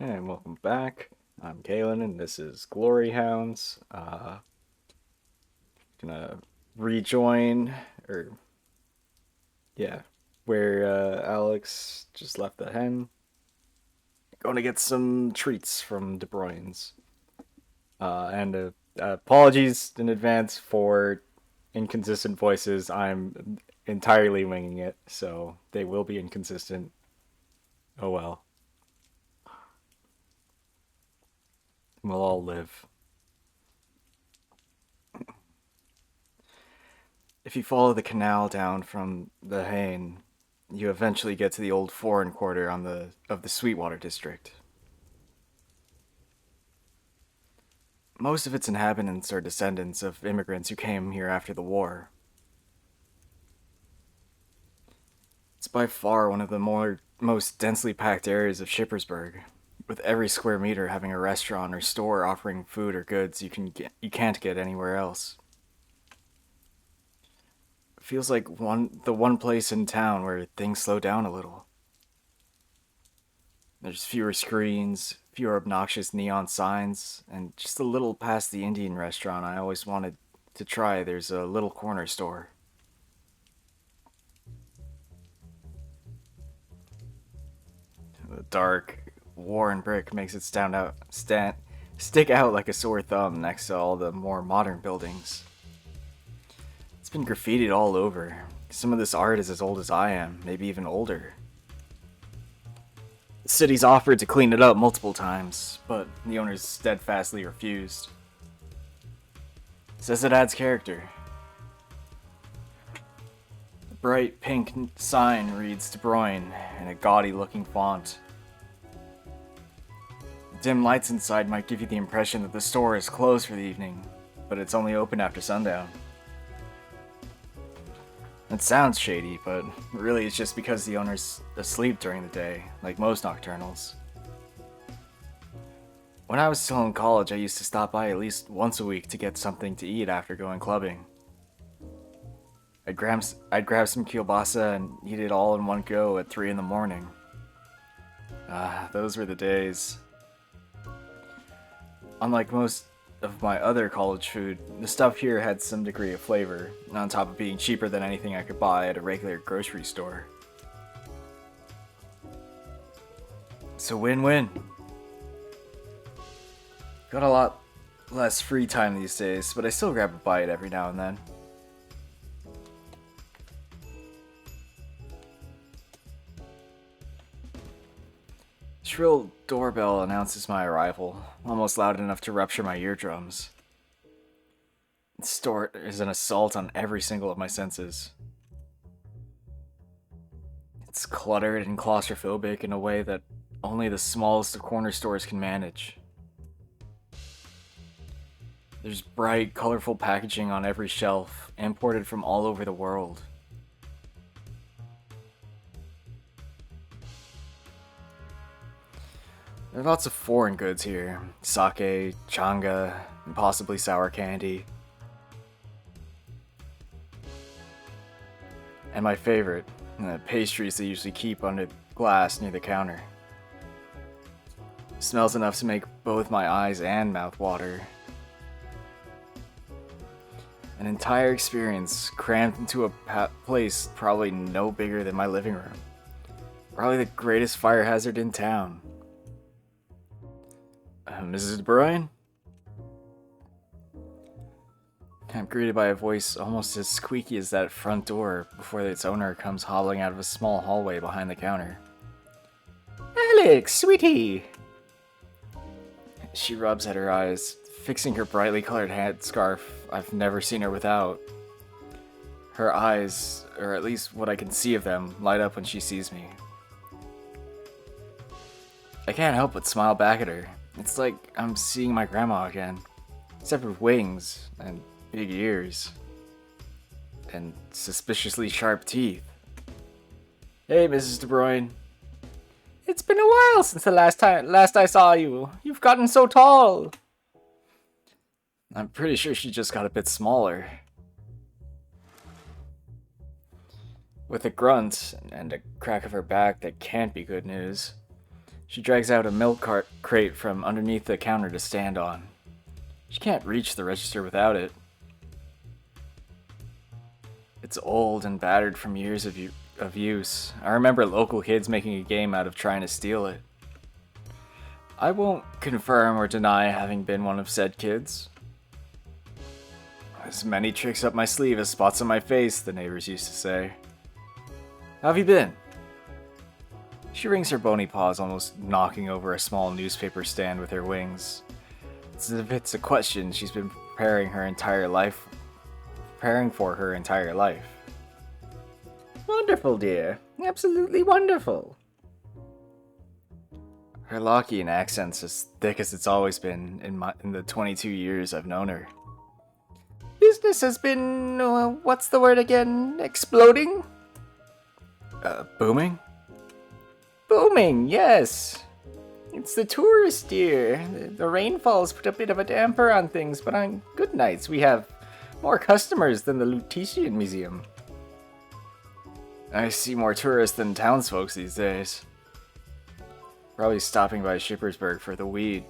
And welcome back. I'm Kalen, and this is Glory Hounds. Gonna rejoin, or yeah, where Alex just left the hen. Going to get some treats from De Bruyne's. And apologies in advance for inconsistent voices. I'm entirely winging it, so they will be inconsistent. Oh well, we'll all live. If you follow the canal down from the Haine, you eventually get to the old foreign quarter of the Sweetwater district. Most of its inhabitants are descendants of immigrants who came here after the war. It's by far one of the most densely packed areas of Shippersburg, with every square meter having a restaurant or store offering food or goods you can't get anywhere else. It feels like the one place in town where things slow down a little. There's fewer screens, fewer obnoxious neon signs, and just a little past the Indian restaurant I always wanted to try, there's a little corner store. The dark, worn brick makes it stick out like a sore thumb next to all the more modern buildings. It's been graffitied all over. Some of this art is as old as I am, maybe even older. The city's offered to clean it up multiple times, but the owners steadfastly refused. Says it adds character. The bright pink sign reads De Bruyne in a gaudy looking font. The dim lights inside might give you the impression that the store is closed for the evening, but it's only open after sundown. It sounds shady, but really it's just because the owner's asleep during the day, like most nocturnals. When I was still in college, I used to stop by at least once a week to get something to eat after going clubbing. I'd grab some kielbasa and eat it all in one go at 3 in the morning. Ah, those were the days. Unlike most of my other college food, the stuff here had some degree of flavor, on top of being cheaper than anything I could buy at a regular grocery store. It's a win-win. Got a lot less free time these days, but I still grab a bite every now and then. Shrill doorbell announces my arrival, almost loud enough to rupture my eardrums. This store is an assault on every single of my senses. It's cluttered and claustrophobic in a way that only the smallest of corner stores can manage. There's bright, colorful packaging on every shelf, imported from all over the world. There are lots of foreign goods here. Sake, changa, and possibly sour candy. And my favorite, the pastries they usually keep under glass near the counter. Smells enough to make both my eyes and mouth water. An entire experience crammed into a place probably no bigger than my living room. Probably the greatest fire hazard in town. Mrs. Bryan? I'm greeted by a voice almost as squeaky as that front door before its owner comes hobbling out of a small hallway behind the counter. Alex, sweetie! She rubs at her eyes, fixing her brightly colored headscarf I've never seen her without. Her eyes, or at least what I can see of them, light up when she sees me. I can't help but smile back at her. It's like I'm seeing my grandma again, except for wings and big ears and suspiciously sharp teeth. Hey, Mrs. De Bruyne. It's been a while since the last I saw you. You've gotten so tall. I'm pretty sure she just got a bit smaller. With a grunt and a crack of her back that can't be good news, She drags out a crate from underneath the counter to stand on. She can't reach the register without it. It's old and battered from years of use. I remember local kids making a game out of trying to steal it. I won't confirm or deny having been one of said kids. As many tricks up my sleeve as spots on my face, the neighbors used to say. How have you been? She wrings her bony paws, almost knocking over a small newspaper stand with her wings. It's as if it's a question she's been preparing for her entire life. Wonderful, dear. Absolutely wonderful. Her Lockean accent's as thick as it's always been in the 22 years I've known her. Business has been, what's the word again? Exploding? Booming? Booming, yes. It's the tourist year. The rainfall's put a bit of a damper on things, but on good nights we have more customers than the Lutetian Museum. I see more tourists than townsfolk these days. Probably stopping by Shippersburg for the weed.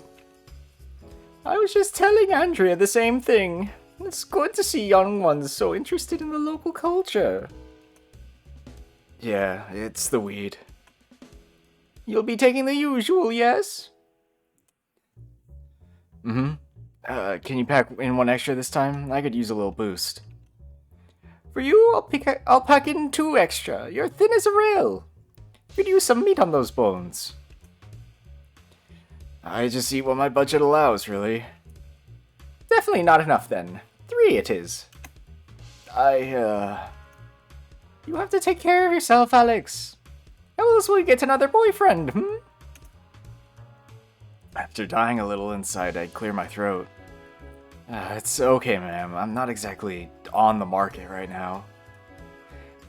I was just telling Andrea the same thing. It's good to see young ones so interested in the local culture. Yeah, it's the weed. You'll be taking the usual, yes? Mm-hmm. Can you pack in one extra this time? I could use a little boost. For you, I'll pack in 2 extra. You're thin as a rail. Could use some meat on those bones. I just eat what my budget allows, really. Definitely not enough, then. 3 it is. You have to take care of yourself, Alex. How else will you get another boyfriend, After dying a little inside, I clear my throat. It's okay, ma'am. I'm not exactly on the market right now.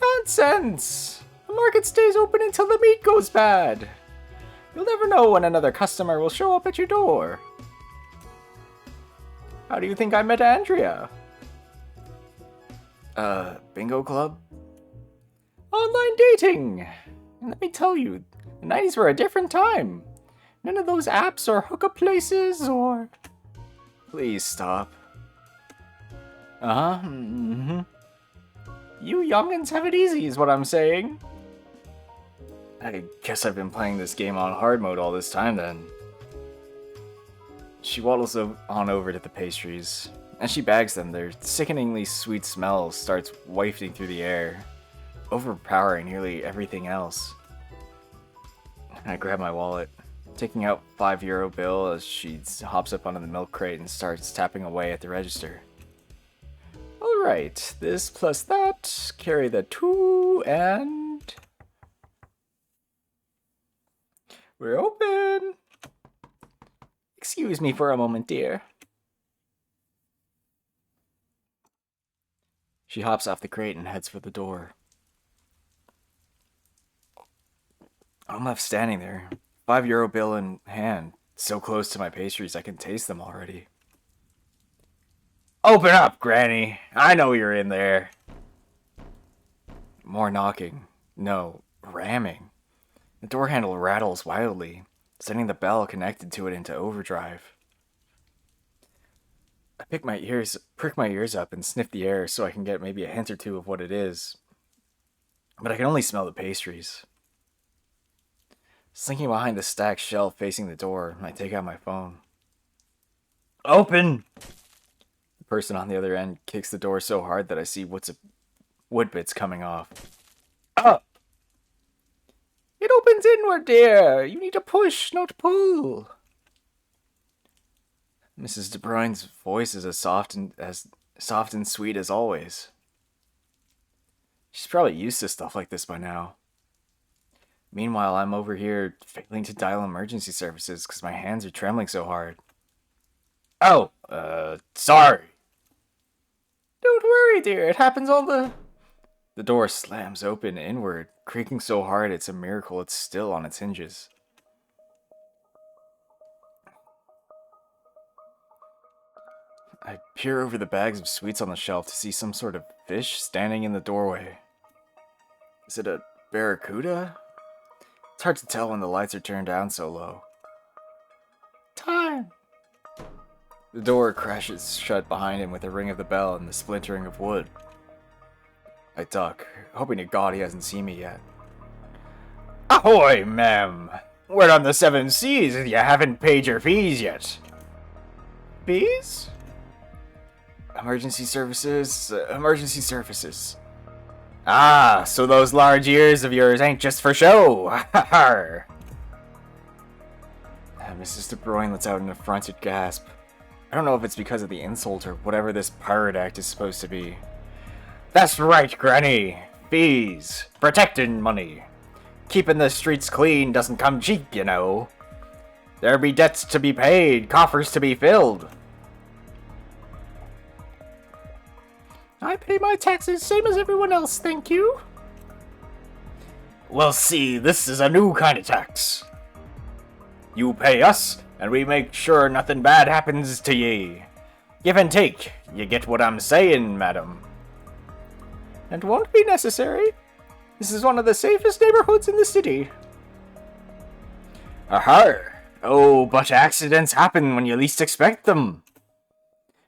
Nonsense! The market stays open until the meat goes bad. You'll never know when another customer will show up at your door. How do you think I met Andrea? Bingo club? Online dating! And let me tell you, the 90s were a different time. None of those apps or hookup places or... Please stop. Uh-huh, mm-hmm. You youngins have it easy is what I'm saying. I guess I've been playing this game on hard mode all this time then. She waddles on over to the pastries. As she bags them, their sickeningly sweet smell starts wafting through the air, overpowering nearly everything else. I grab my wallet, taking out €5 bill as she hops up onto the milk crate and starts tapping away at the register. Alright, this plus that, carry the 2, and... We're open! Excuse me for a moment, dear. She hops off the crate and heads for the door. I'm left standing there, €5 bill in hand, so close to my pastries I can taste them already. Open up, Granny! I know you're in there! More knocking. No, ramming. The door handle rattles wildly, sending the bell connected to it into overdrive. I prick my ears up and sniff the air so I can get maybe a hint or two of what it is. But I can only smell the pastries. Slinking behind the stacked shelf facing the door, I take out my phone. Open! The person on the other end kicks the door so hard that I see wood bits coming off. Up! It opens inward, dear. You need to push, not pull. Mrs. De Bruyne's voice is as soft and sweet as always. She's probably used to stuff like this by now. Meanwhile, I'm over here failing to dial emergency services because my hands are trembling so hard. Oh, sorry. Don't worry, dear. It happens all the... The door slams open inward, creaking so hard it's a miracle it's still on its hinges. I peer over the bags of sweets on the shelf to see some sort of fish standing in the doorway. Is it a barracuda? It's hard to tell when the lights are turned down so low. Time! The door crashes shut behind him with the ring of the bell and the splintering of wood. I duck, hoping to God he hasn't seen me yet. Ahoy, ma'am! We're on the 7 Seas and you haven't paid your fees yet. Fees? Emergency services, emergency services. Ah, so those large ears of yours ain't just for show. Ha ha! Mrs. De Bruyne lets out an affronted gasp. I don't know if it's because of the insult or whatever this pirate act is supposed to be. That's right, Granny. Fees. Protecting money. Keeping the streets clean doesn't come cheap, you know. There be debts to be paid, coffers to be filled. I pay my taxes same as everyone else, thank you. Well, see, this is a new kind of tax. You pay us, and we make sure nothing bad happens to ye. Give and take. You get what I'm saying, madam. And won't be necessary. This is one of the safest neighborhoods in the city. Aha! Oh, but accidents happen when you least expect them.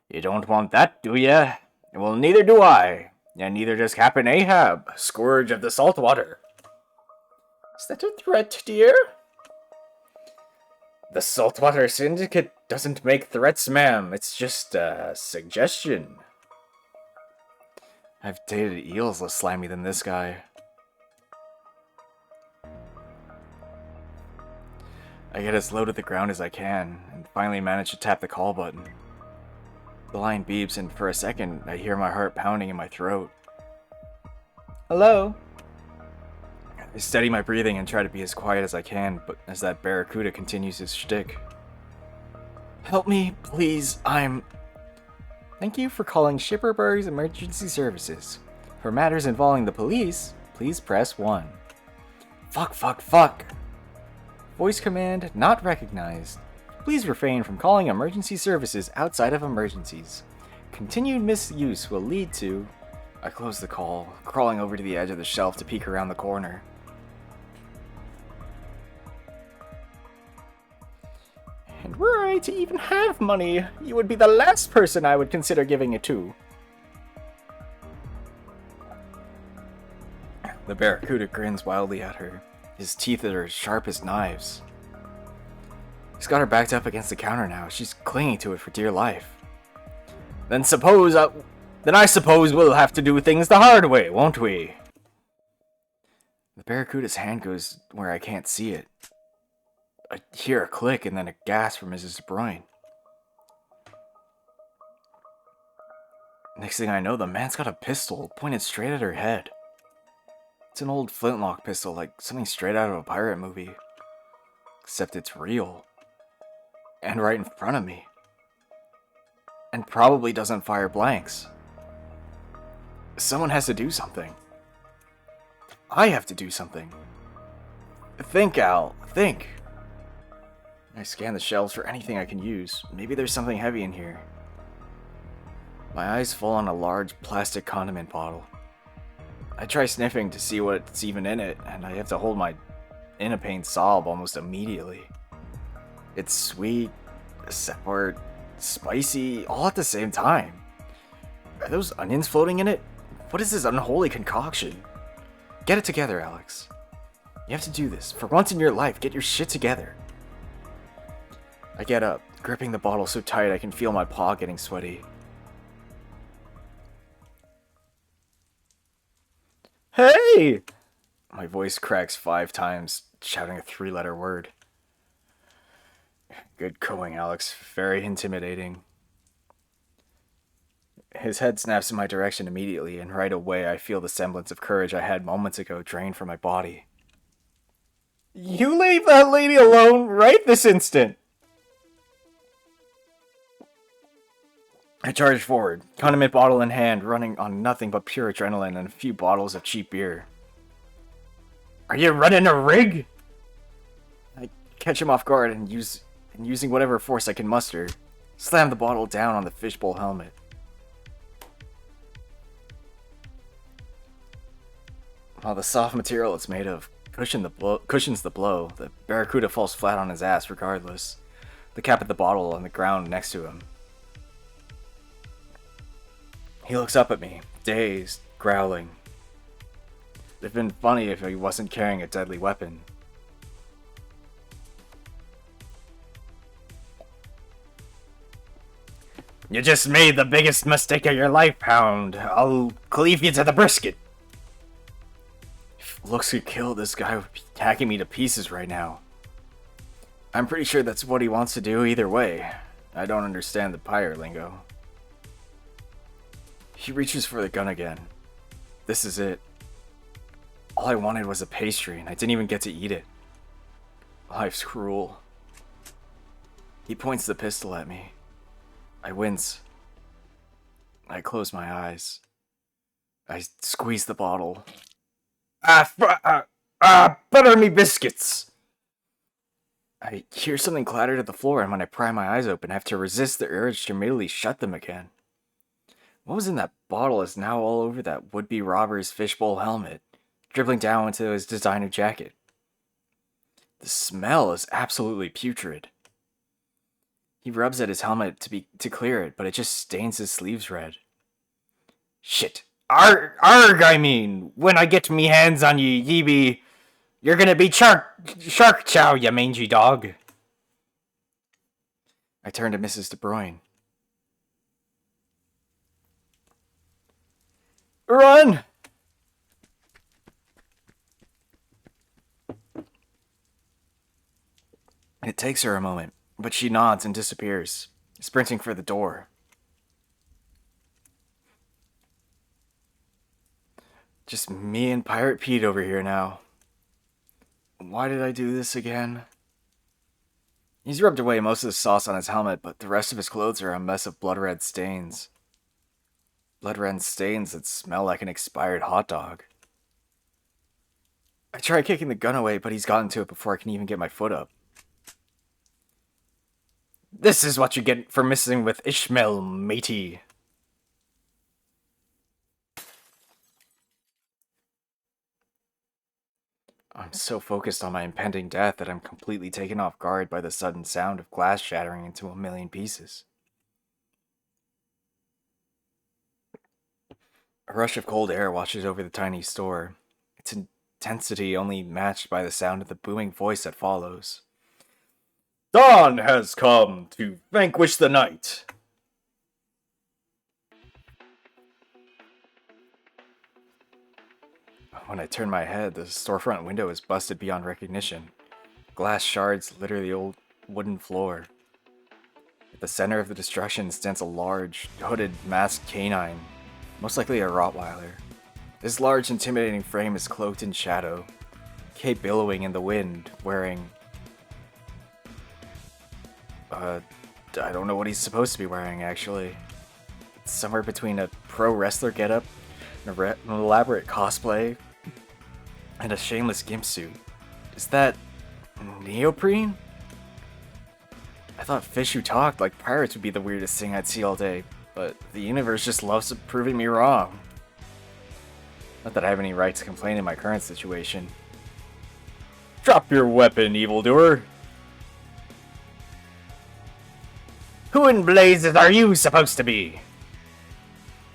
You don't want that, do ya? Well, neither do I. And neither does Captain Ahab, scourge of the saltwater. Is that a threat, dear? The Saltwater Syndicate doesn't make threats, ma'am. It's just a suggestion. I've dated eels less slimy than this guy. I get as low to the ground as I can, and finally manage to tap the call button. The line beeps, and for a second, I hear my heart pounding in my throat. Hello? I steady my breathing and try to be as quiet as I can, but as that barracuda continues his shtick. Help me, please, Thank you for calling Shipperberg's Emergency Services. For matters involving the police, please press 1. Fuck. Voice command not recognized. Please refrain from calling emergency services outside of emergencies. Continued misuse will lead to... I close the call, crawling over to the edge of the shelf to peek around the corner. And were I to even have money, you would be the last person I would consider giving it to. The barracuda grins wildly at her. His teeth are as sharp as knives. He's got her backed up against the counter now. She's clinging to it for dear life. Then I suppose we'll have to do things the hard way, won't we? The barracuda's hand goes where I can't see it. I hear a click and then a gasp from Mrs. De Bruyne. Next thing I know, the man's got a pistol pointed straight at her head. It's an old flintlock pistol, like something straight out of a pirate movie. Except it's real. And right in front of me. And probably doesn't fire blanks. Someone has to do something. I have to do something. Think, Al. Think. I scan the shelves for anything I can use. Maybe there's something heavy in here. My eyes fall on a large plastic condiment bottle. I try sniffing to see what's even in it, and I have to hold my in-a-pain sob almost immediately. It's sweet, sour, spicy, all at the same time. Are those onions floating in it? What is this unholy concoction? Get it together, Alex. You have to do this. For once in your life, get your shit together. I get up, gripping the bottle so tight I can feel my paw getting sweaty. Hey! My voice cracks 5 times, shouting a 3-letter word. Good going, Alex. Very intimidating. His head snaps in my direction immediately, and right away I feel the semblance of courage I had moments ago drain from my body. You leave that lady alone right this instant! I charge forward, condiment bottle in hand, running on nothing but pure adrenaline and a few bottles of cheap beer. Are you running a rig? I catch him off guard and using whatever force I can muster, slam the bottle down on the fishbowl helmet. While the soft material it's made of cushions the blow. The barracuda falls flat on his ass regardless. The cap of the bottle on the ground next to him. He looks up at me, dazed, growling. It'd been funny if he wasn't carrying a deadly weapon. You just made the biggest mistake of your life, Hound. I'll cleave you to the brisket. If looks could kill, this guy would be hacking me to pieces right now. I'm pretty sure that's what he wants to do either way. I don't understand the pirate lingo. He reaches for the gun again. This is it. All I wanted was a pastry, and I didn't even get to eat it. Life's cruel. He points the pistol at me. I wince. I close my eyes. I squeeze the bottle. Butter me biscuits! I hear something clatter to the floor, and when I pry my eyes open, I have to resist the urge to immediately shut them again. What was in that bottle is now all over that would-be robber's fishbowl helmet, dribbling down into his designer jacket. The smell is absolutely putrid. He rubs at his helmet to clear it, but it just stains his sleeves red. Shit. Arg, I mean, when I get me hands on ye be... You're gonna be shark chow, you mangy dog. I turn to Mrs. De Bruyne. Run! It takes her a moment, but she nods and disappears, sprinting for the door. Just me and Pirate Pete over here now. Why did I do this again? He's rubbed away most of the sauce on his helmet, but the rest of his clothes are a mess of blood-red stains. Blood-red stains that smell like an expired hot dog. I try kicking the gun away, but he's gotten to it before I can even get my foot up. This is what you get for messing with Ishmael, matey. I'm so focused on my impending death that I'm completely taken off guard by the sudden sound of glass shattering into a million pieces. A rush of cold air washes over the tiny store, its intensity only matched by the sound of the booming voice that follows. Dawn has come to vanquish the night. When I turn my head, the storefront window is busted beyond recognition. Glass shards litter the old wooden floor. At the center of the destruction stands a large, hooded, masked canine, most likely a Rottweiler. This large, intimidating frame is cloaked in shadow, cape billowing in the wind, wearing... I don't know what he's supposed to be wearing, actually. It's somewhere between a pro wrestler getup, an elaborate cosplay, and a shameless gimp suit. Is that neoprene? I thought fish who talked like pirates would be the weirdest thing I'd see all day, but the universe just loves proving me wrong. Not that I have any right to complain in my current situation. Drop your weapon, evildoer! Who in blazes are you supposed to be?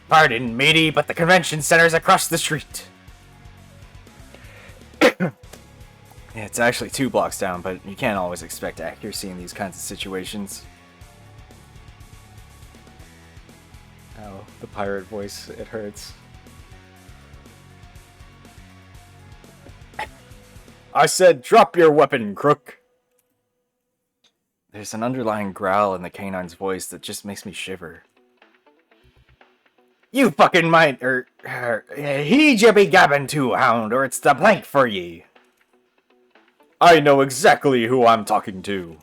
Pardon, matey, but the convention center's across the street. It's actually 2 blocks down, but you can't always expect accuracy in these kinds of situations. Oh, the pirate voice, it hurts. I said drop your weapon, crook! There's an underlying growl in the canine's voice that just makes me shiver. You fucking might, heed ye be gabbing to, Hound, or it's the blank for ye. I know exactly who I'm talking to.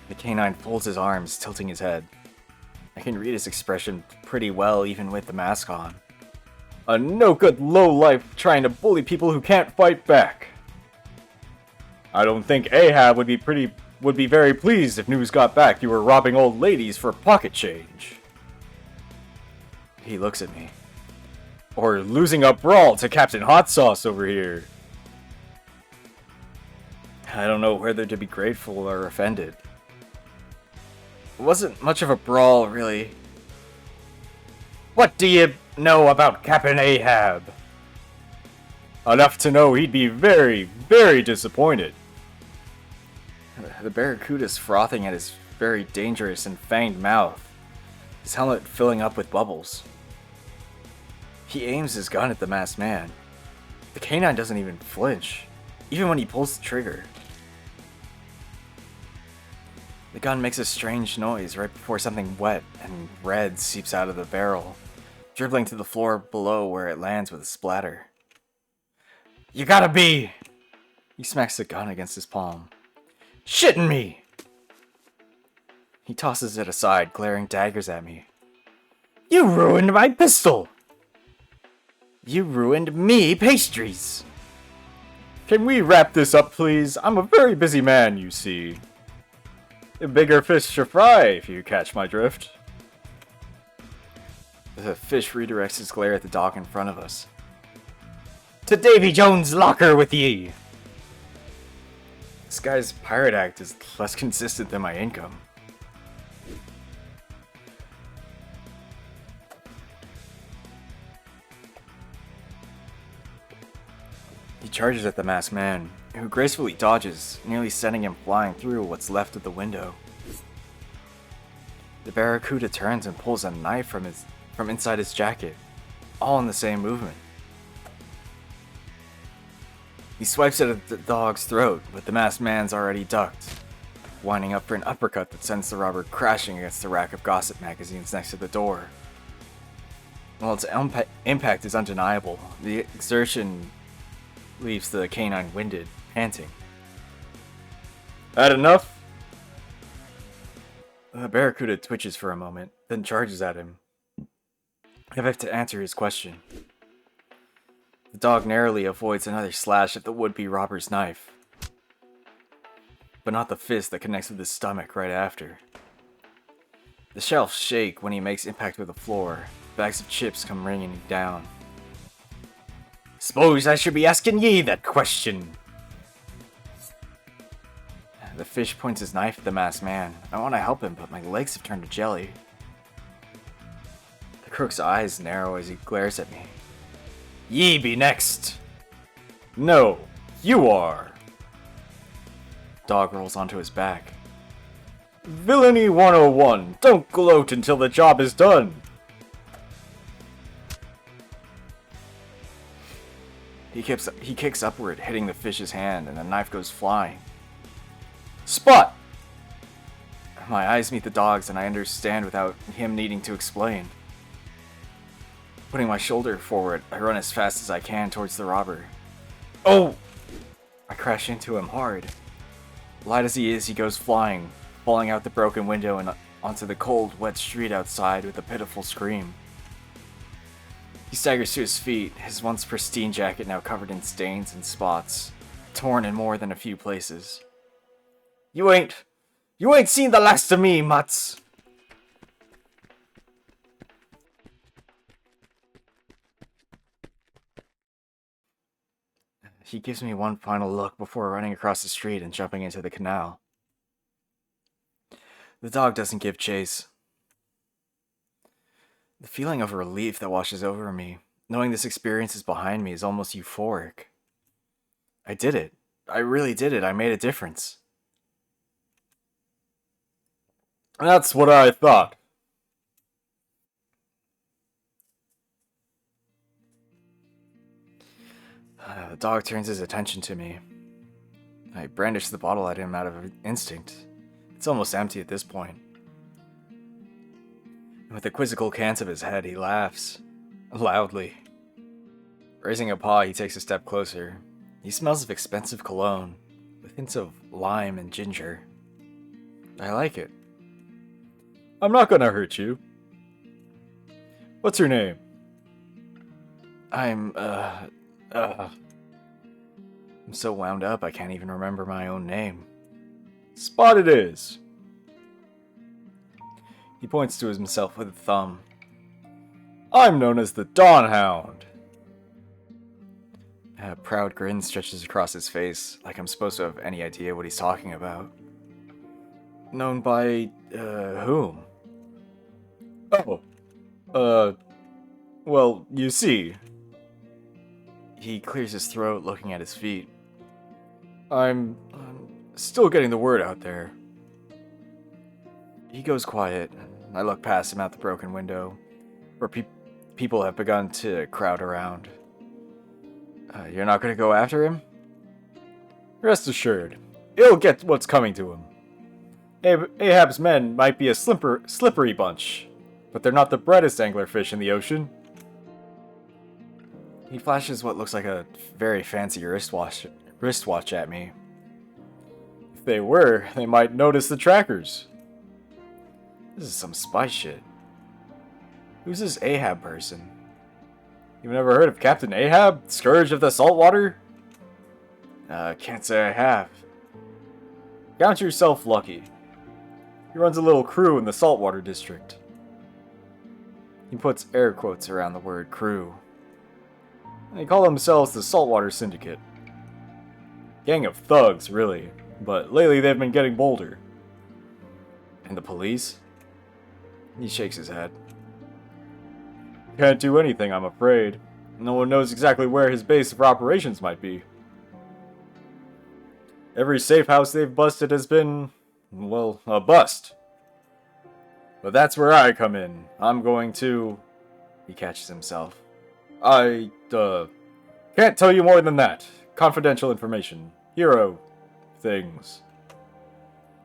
The canine folds his arms, tilting his head. I can read his expression pretty well, even with the mask on. A no-good lowlife trying to bully people who can't fight back. I don't think Ahab would be very pleased if news got back you were robbing old ladies for pocket change. He looks at me. Or losing a brawl to Captain Hot Sauce over here. I don't know whether to be grateful or offended. It wasn't much of a brawl, really. What do you know about Captain Ahab? Enough to know he'd be very, very disappointed. The barracuda's frothing at his very dangerous and fanged mouth, his helmet filling up with bubbles. He aims his gun at the masked man. The canine doesn't even flinch, even when he pulls the trigger. The gun makes a strange noise right before something wet and red seeps out of the barrel, dribbling to the floor below where it lands with a splatter. You gotta be... He smacks the gun against his palm. Shitting me! He tosses it aside, glaring daggers at me. You ruined my pistol! You ruined me pastries! Can we wrap this up, please? I'm a very busy man, you see. A bigger fish to fry, if you catch my drift. The fish redirects his glare at the dog in front of us. To Davy Jones' locker with ye! This guy's pirate act is less consistent than my income. He charges at the masked man, who gracefully dodges, nearly sending him flying through what's left of the window. The barracuda turns and pulls a knife from inside his jacket, all in the same movement. He swipes it at the dog's throat, but the masked man's already ducked, winding up for an uppercut that sends the robber crashing against the rack of gossip magazines next to the door. While its impact is undeniable, the exertion leaves the canine winded, panting. Had enough? The barracuda twitches for a moment, then charges at him. I have to answer his question. The dog narrowly avoids another slash at the would-be robber's knife, but not the fist that connects with his stomach right after. The shelves shake when he makes impact with the floor. Bags of chips come ringing down. Suppose I should be asking ye that question. The fish points his knife at the masked man. I want to help him, but my legs have turned to jelly. The crook's eyes narrow as he glares at me. Ye be next. No, you are. Dog rolls onto his back. Villainy 101. Don't gloat until the job is done. He kicks upward, hitting the fish's hand, and the knife goes flying. Spot! My eyes meet the dog's, and I understand without him needing to explain. Putting my shoulder forward, I run as fast as I can towards the robber. Oh! I crash into him hard. Light as he is, he goes flying, falling out the broken window and onto the cold, wet street outside with a pitiful scream. He staggers to his feet, his once pristine jacket now covered in stains and spots, torn in more than a few places. You ain't seen the last of me, mutts! He gives me one final look before running across the street and jumping into the canal. The dog doesn't give chase. The feeling of relief that washes over me, knowing this experience is behind me, is almost euphoric. I did it. I really did it. I made a difference. That's what I thought. The dog turns his attention to me. I brandish the bottle at him out of instinct. It's almost empty at this point. With a quizzical cant of his head, he laughs. Loudly. Raising a paw, he takes a step closer. He smells of expensive cologne, with hints of lime and ginger. I like it. I'm not gonna hurt you. What's your name? I'm so wound up I can't even remember my own name. Spot it is. He points to himself with a thumb. I'm known as the Dawn Hound. A proud grin stretches across his face, like I'm supposed to have any idea what he's talking about. Known by, whom? Oh, well, you see. He clears his throat, looking at his feet. I'm still getting the word out there. He goes quiet. I look past him out the broken window, where people have begun to crowd around. You're not going to go after him? Rest assured, he'll get what's coming to him. Ahab's men might be a slippery bunch, but they're not the brightest anglerfish in the ocean. He flashes what looks like a very fancy wristwatch at me. If they were, they might notice the trackers. This is some spy shit. Who's this Ahab person? You've never heard of Captain Ahab, Scourge of the Saltwater? Can't say I have. Count yourself lucky. He runs a little crew in the Saltwater District. He puts air quotes around the word crew. They call themselves the Saltwater Syndicate. Gang of thugs, really, but lately they've been getting bolder. And the police? He shakes his head. Can't do anything, I'm afraid. No one knows exactly where his base of operations might be. Every safe house they've busted has been, well, a bust. But that's where I come in. I'm going to... He catches himself. I, can't tell you more than that. Confidential information. Hero things.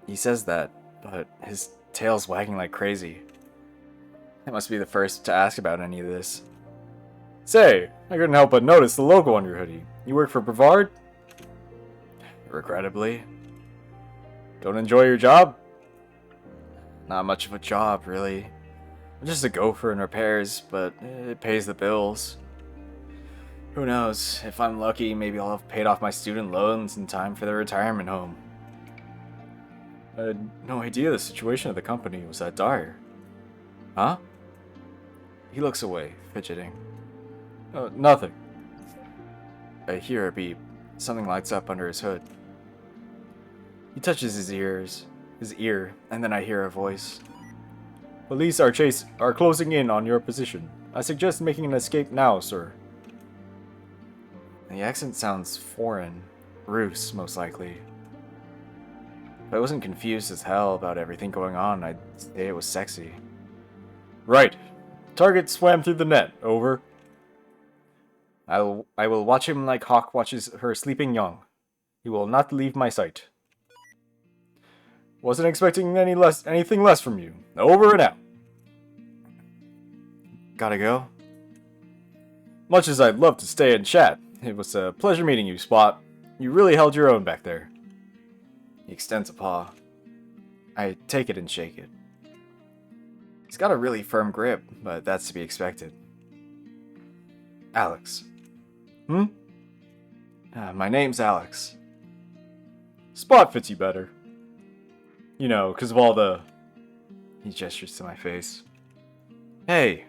He says that, but his tail's wagging like crazy. I must be the first to ask about any of this. Say, I couldn't help but notice the logo on your hoodie. You work for Brevard? Regrettably. Don't enjoy your job? Not much of a job, really. I'm just a gopher in repairs, but it pays the bills. Who knows, if I'm lucky, maybe I'll have paid off my student loans in time for the retirement home. I had no idea the situation of the company was that dire. Huh? He looks away, fidgeting. Nothing. I hear a beep. Something lights up under his hood. He touches his ear, and then I hear a voice. Police are closing in on your position. I suggest making an escape now, sir. The accent sounds foreign. Rus, most likely. If I wasn't confused as hell about everything going on, I'd say it was sexy. Right. Target swam through the net. Over. I will watch him like Hawk watches her sleeping young. He will not leave my sight. Wasn't expecting anything less from you. Over and out. Gotta go? Much as I'd love to stay and chat, it was a pleasure meeting you, Spot. You really held your own back there. He extends a paw. I take it and shake it. He's got a really firm grip, but that's to be expected. Alex. My name's Alex. Spot fits you better. You know, 'cause of all the... He gestures to my face. Hey!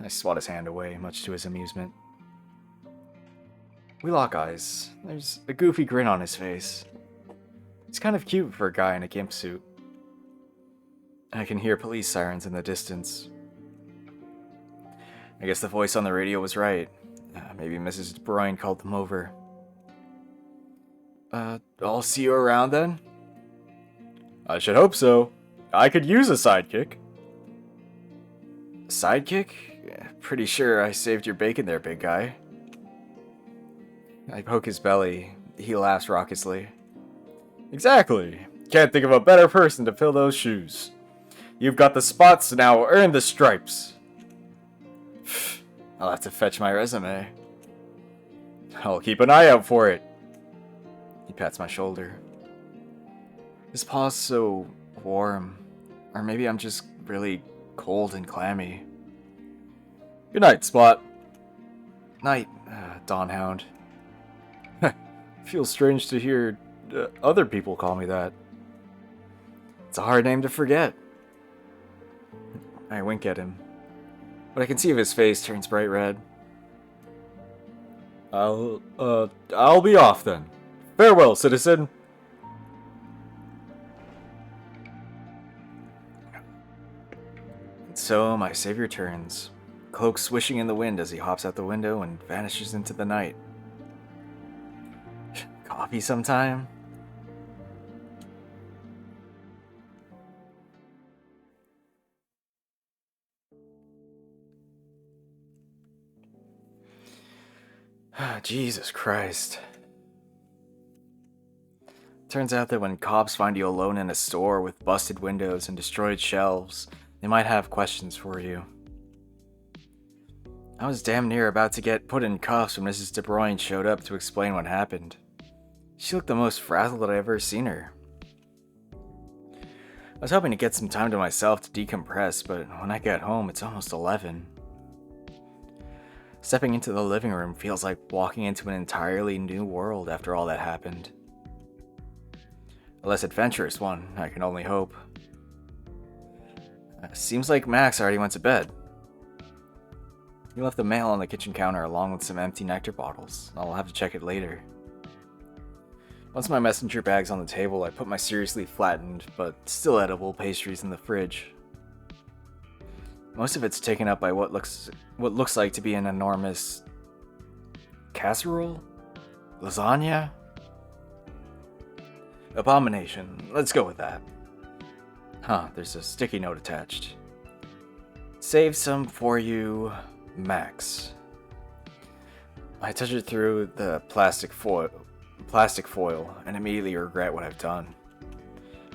I swat his hand away, much to his amusement. We lock eyes. There's a goofy grin on his face. It's kind of cute for a guy in a gimp suit. I can hear police sirens in the distance. I guess the voice on the radio was right. Maybe Mrs. De Bruyne called them over. I'll see you around then? I should hope so. I could use a sidekick. Sidekick? Pretty sure I saved your bacon there, big guy. I poke his belly. He laughs raucously. Exactly. Can't think of a better person to fill those shoes. You've got the spots, now earn the stripes. I'll have to fetch my resume. I'll keep an eye out for it. He pats my shoulder. His paw's so warm. Or maybe I'm just really cold and clammy. Good night, Spot. Night, Dawn Hound. Feels strange to hear other people call me that. It's a hard name to forget. I wink at him, but I can see if his face turns bright red. I'll be off then. Farewell, citizen. So my savior turns, cloak swishing in the wind as he hops out the window and vanishes into the night. Coffee sometime? Jesus Christ. Turns out that when cops find you alone in a store with busted windows and destroyed shelves, they might have questions for you. I was damn near about to get put in cuffs when Mrs. De Bruyne showed up to explain what happened. She looked the most frazzled I've ever seen her. I was hoping to get some time to myself to decompress, but when I get home, it's almost 11. Stepping into the living room feels like walking into an entirely new world after all that happened. A less adventurous one, I can only hope. Seems like Max already went to bed. He left the mail on the kitchen counter along with some empty nectar bottles. I'll have to check it later. Once my messenger bag's on the table, I put my seriously flattened, but still edible pastries in the fridge. Most of it's taken up by what looks like to be an enormous casserole? Lasagna? Abomination. Let's go with that. Huh, there's a sticky note attached. Save some for you, Max. I touch it through the plastic foil and immediately regret what I've done.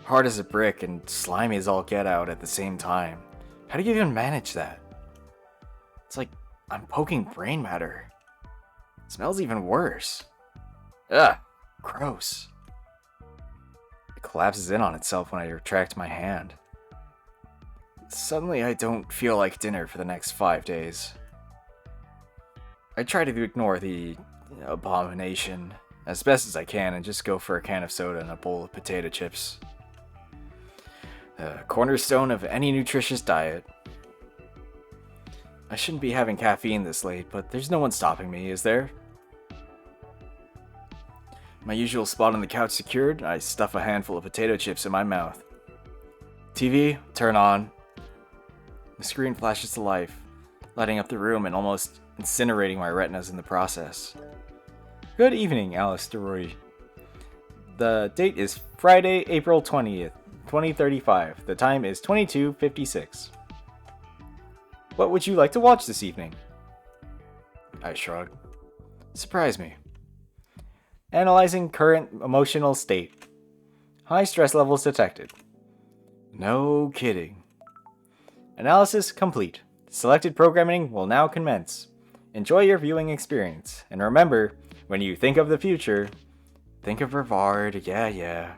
Hard as a brick and slimy as all get out at the same time. How do you even manage that? It's like I'm poking brain matter. It smells even worse. Ugh, gross. It collapses in on itself when I retract my hand. Suddenly I don't feel like dinner for the next 5 days. I try to ignore the abomination as best as I can and just go for a can of soda and a bowl of potato chips. The cornerstone of any nutritious diet. I shouldn't be having caffeine this late, but there's no one stopping me, is there? My usual spot on the couch secured, I stuff a handful of potato chips in my mouth. TV, turn on. The screen flashes to life, lighting up the room and almost incinerating my retinas in the process. Good evening, Alice DeRoy. The date is Friday, April 20th, 2035. The time is 22:56. What would you like to watch this evening? I shrug. Surprise me. Analyzing current emotional state. High stress levels detected. No kidding. Analysis complete. Selected programming will now commence. Enjoy your viewing experience. And remember, when you think of the future, think of Brevard, yeah.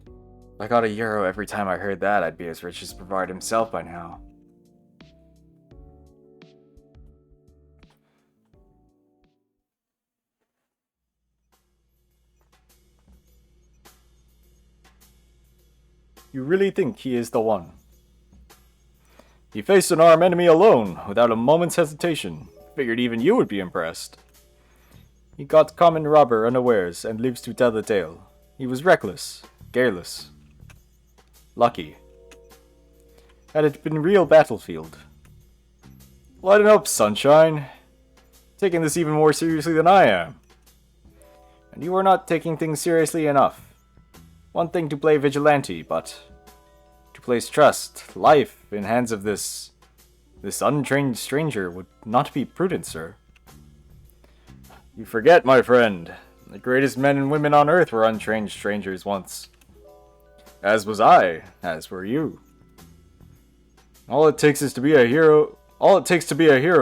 If I got €1 every time I heard that, I'd be as rich as Brevard himself by now. You really think he is the one? He faced an armed enemy alone, without a moment's hesitation. Figured even you would be impressed. He caught common robber unawares and lives to tell the tale. He was reckless, careless, lucky. Had it been real battlefield. Lighten up, sunshine. Taking this even more seriously than I am. And you are not taking things seriously enough. One thing to play vigilante, but to place trust, life, in hands of this untrained stranger would not be prudent, sir. You forget, my friend. The greatest men and women on earth were untrained strangers once. As was I, as were you. All it takes to be a hero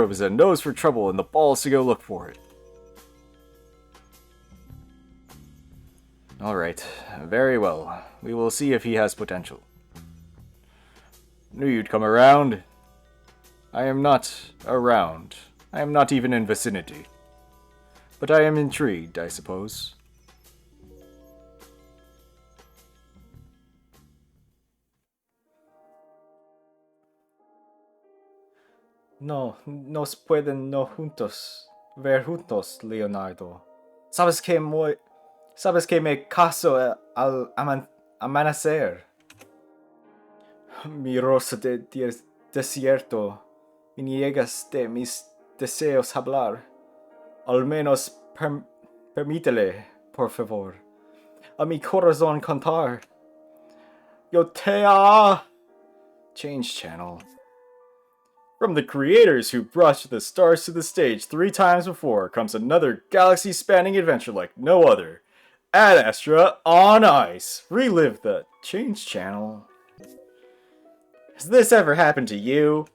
is a nose for trouble and the balls to go look for it. Alright, very well. We will see if he has potential. Knew you'd come around. I am not around. I am not even in vicinity. But I am intrigued, I suppose. No, nos pueden no juntos. ver juntos, Leonardo. Sabes que me caso al amanecer. Mi rosa de desierto, me niegas de mis deseos hablar. Al menos permítele, por favor, a mi corazón cantar. Yo te amo. Change channel. From the creators who brought the stars to the stage 3 times before comes another galaxy-spanning adventure like no other. Ad Astra on Ice. Relive the Change channel. Has this ever happened to you?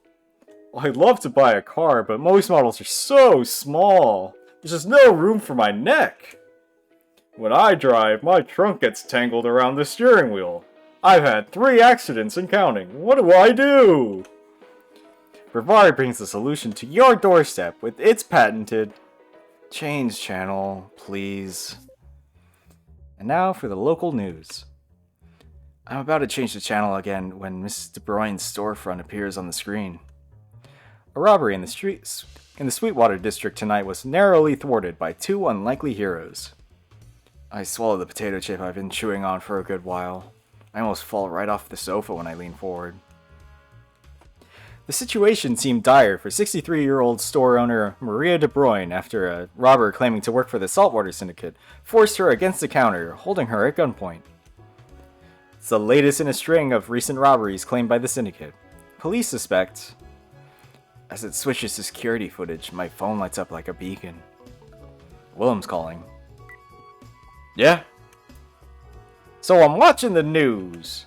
Well, I'd love to buy a car, but most models are so small. There's just no room for my neck. When I drive, my trunk gets tangled around the steering wheel. I've had 3 accidents and counting. What do I do? Brevard brings the solution to your doorstep with its patented Change channel, please. And now for the local news. I'm about to change the channel again when Mrs. De Bruyne's storefront appears on the screen. A robbery in the streets in the Sweetwater district tonight was narrowly thwarted by 2 unlikely heroes. I swallow the potato chip I've been chewing on for a good while. I almost fall right off the sofa when I lean forward. The situation seemed dire for 63-year-old store owner Maria De Bruyne after a robber claiming to work for the Saltwater Syndicate forced her against the counter, holding her at gunpoint. It's the latest in a string of recent robberies claimed by the Syndicate. Police suspect... As it switches to security footage, my phone lights up like a beacon. Willem's calling. Yeah? So I'm watching the news.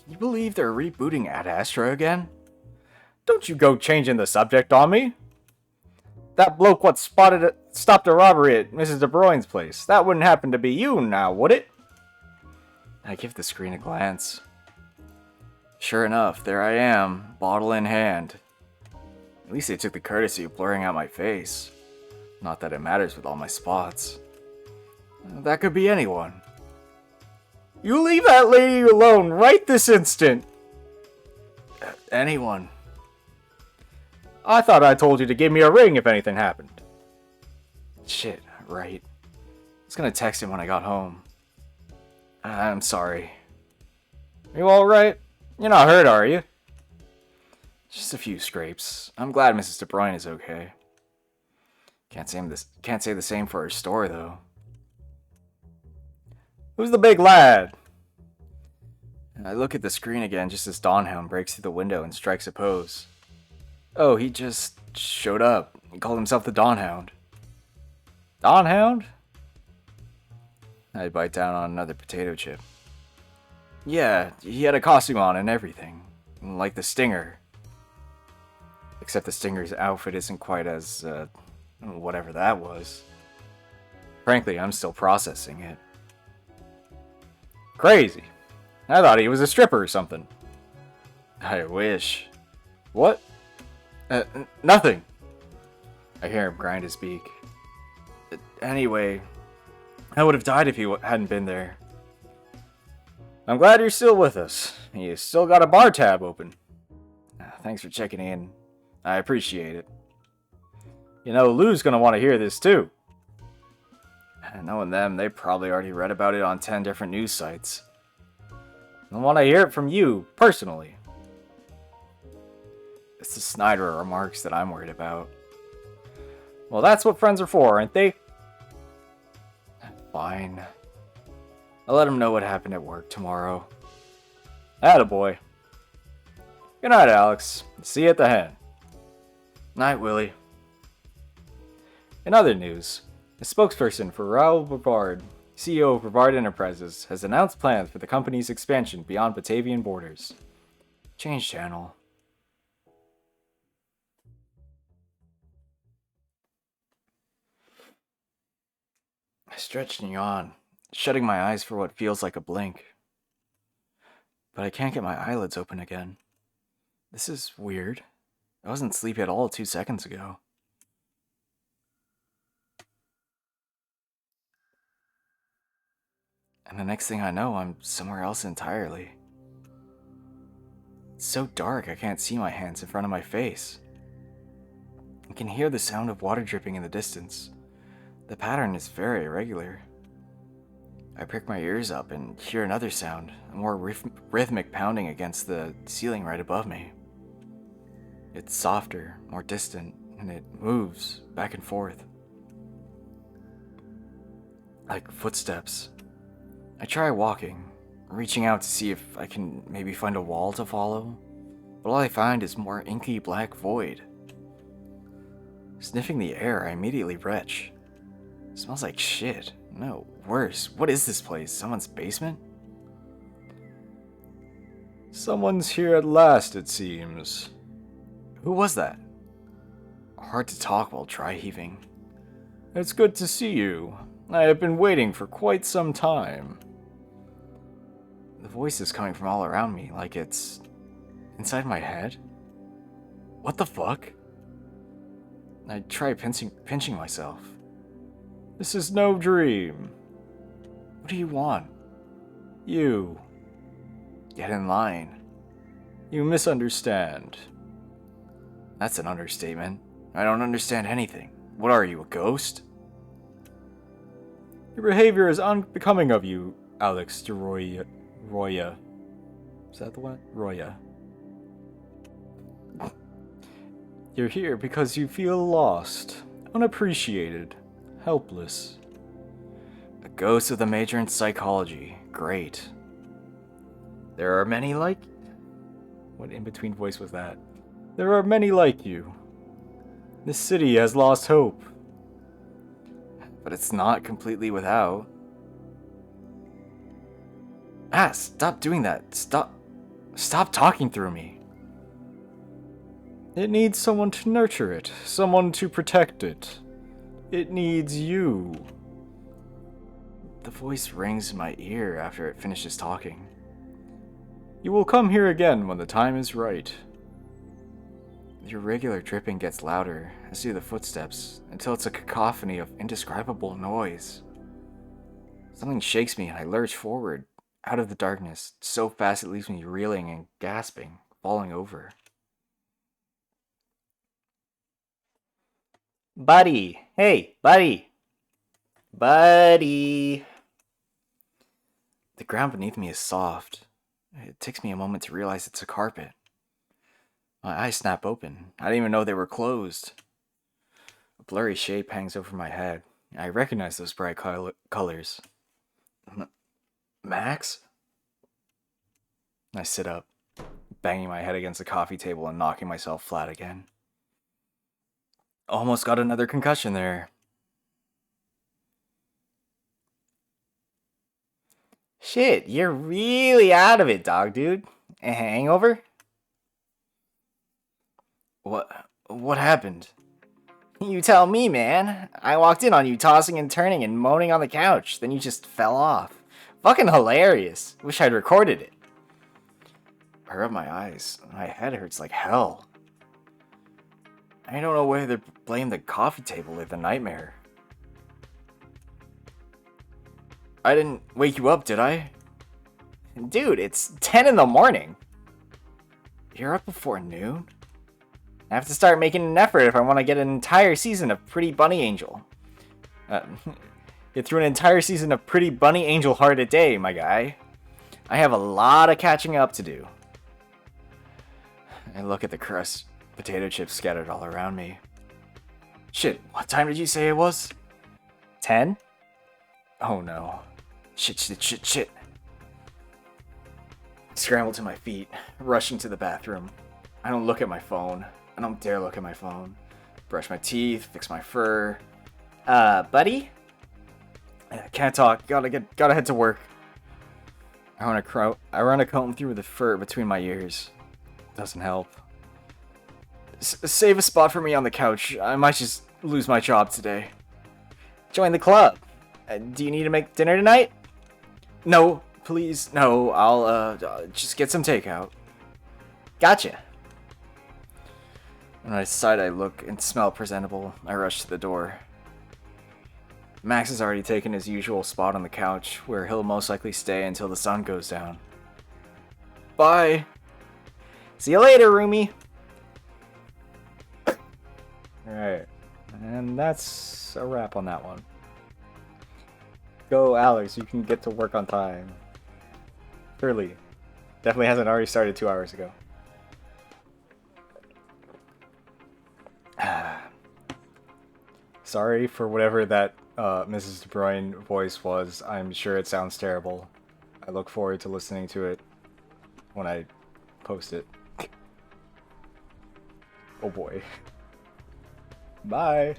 Can you believe they're rebooting Ad Astra again? Don't you go changing the subject on me. That bloke what stopped a robbery at Mrs. De Bruyne's place. That wouldn't happen to be you now, would it? I give the screen a glance. Sure enough, there I am, bottle in hand. At least they took the courtesy of blurring out my face. Not that it matters with all my spots. That could be anyone. You leave that lady alone right this instant! Anyone. I thought I told you to give me a ring if anything happened. Shit, right. I was gonna text him when I got home. I'm sorry. You alright? You're not hurt, are you? Just a few scrapes. I'm glad Mrs. De Bruyne is okay. Can't say the same for her store, though. Who's the big lad? I look at the screen again just as Dawnhound breaks through the window and strikes a pose. Oh, he just showed up. He called himself the Dawnhound. Dawnhound? I bite down on another potato chip. Yeah, he had a costume on and everything. Like the Stinger. Except the Stinger's outfit isn't quite as, whatever that was. Frankly, I'm still processing it. Crazy. I thought he was a stripper or something. I wish. What? Nothing. I hear him grind his beak. Anyway, I would have died if he hadn't been there. I'm glad you're still with us. You still got a bar tab open. Thanks for checking in. I appreciate it. You know, Lou's gonna want to hear this too. Knowing them, they probably already read about it on 10 different news sites. I want to hear it from you, personally. It's the Snyder remarks that I'm worried about. Well, that's what friends are for, aren't they? Fine. I'll let him know what happened at work tomorrow. Attaboy. Good night, Alex. See you at the hen. Night, Willie. In other news, a spokesperson for Raoul Brevard, CEO of Brevard Enterprises, has announced plans for the company's expansion beyond Batavian borders. Change channel. I stretch and yawn, shutting my eyes for what feels like a blink. But I can't get my eyelids open again. This is weird. I wasn't sleepy at all 2 seconds ago. And the next thing I know, I'm somewhere else entirely. It's so dark I can't see my hands in front of my face. I can hear the sound of water dripping in the distance. The pattern is very irregular. I prick my ears up and hear another sound, a more rhythmic pounding against the ceiling right above me. It's softer, more distant, and it moves back and forth. Like footsteps. I try walking, reaching out to see if I can maybe find a wall to follow, but all I find is more inky black void. Sniffing the air, I immediately retch. It smells like shit. No, worse. What is this place? Someone's basement? Someone's here at last, it seems. Who was that? Hard to talk while dry heaving. It's good to see you. I have been waiting for quite some time. The voice is coming from all around me, like it's inside my head. What the fuck? I try pinching myself. This is no dream. What do you want? You. Get in line. You misunderstand. That's an understatement. I don't understand anything. What are you, a ghost? Your behavior is unbecoming of you, Alex de Roya. Is that the one? Roya. You're here because you feel lost, unappreciated, helpless. A ghost with a major in psychology. Great. There are many like... What in-between voice was that? There are many like you. This city has lost hope. But it's not completely without. Ah, stop doing that. Stop talking through me. It needs someone to nurture it, someone to protect it. It needs you. The voice rings in my ear after it finishes talking. You will come here again when the time is right. The irregular dripping gets louder, as do the footsteps, until it's a cacophony of indescribable noise. Something shakes me and I lurch forward, out of the darkness, so fast it leaves me reeling and gasping, falling over. Buddy! Hey, buddy! Buddy! The ground beneath me is soft. It takes me a moment to realize it's a carpet. My eyes snap open. I didn't even know they were closed. A blurry shape hangs over my head. I recognize those bright colors. Max? I sit up, banging my head against the coffee table and knocking myself flat again. Almost got another concussion there. Shit, you're really out of it, dog, dude. A hangover? What happened? You tell me, man. I walked in on you tossing and turning and moaning on the couch. Then you just fell off. Fucking hilarious. Wish I'd recorded it. I rub my eyes. My head hurts like hell. I don't know whether to blame the coffee table or the nightmare. I didn't wake you up, did I? Dude, it's 10 in the morning. You're up before noon? I have to start making an effort if I want to get an entire season of Pretty Bunny Angel. Get through an entire season of Pretty Bunny Angel Heart a day, my guy. I have a lot of catching up to do. I look at the crushed potato chips scattered all around me. Shit, what time did you say it was? 10? Oh no. Shit. I scramble to my feet, rushing to the bathroom. I don't look at my phone. I don't dare look at my phone. Brush my teeth, fix my fur. Buddy? Can't talk. Gotta head to work. I run a comb through the fur between my ears. Doesn't help. Save a spot for me on the couch. I might just lose my job today. Join the club. Do you need to make dinner tonight? No, please. No, I'll just get some takeout. Gotcha. When I decide I look and smell presentable, I rush to the door. Max has already taken his usual spot on the couch, where he'll most likely stay until the sun goes down. Bye! See you later, roomie! Alright. And that's a wrap on that one. Go, Alex, you can get to work on time. Surely. Definitely hasn't already started 2 hours ago. Sorry for whatever that Mrs. De Bruyne voice was. I'm sure it sounds terrible. I look forward to listening to it when I post it. Oh boy. Bye.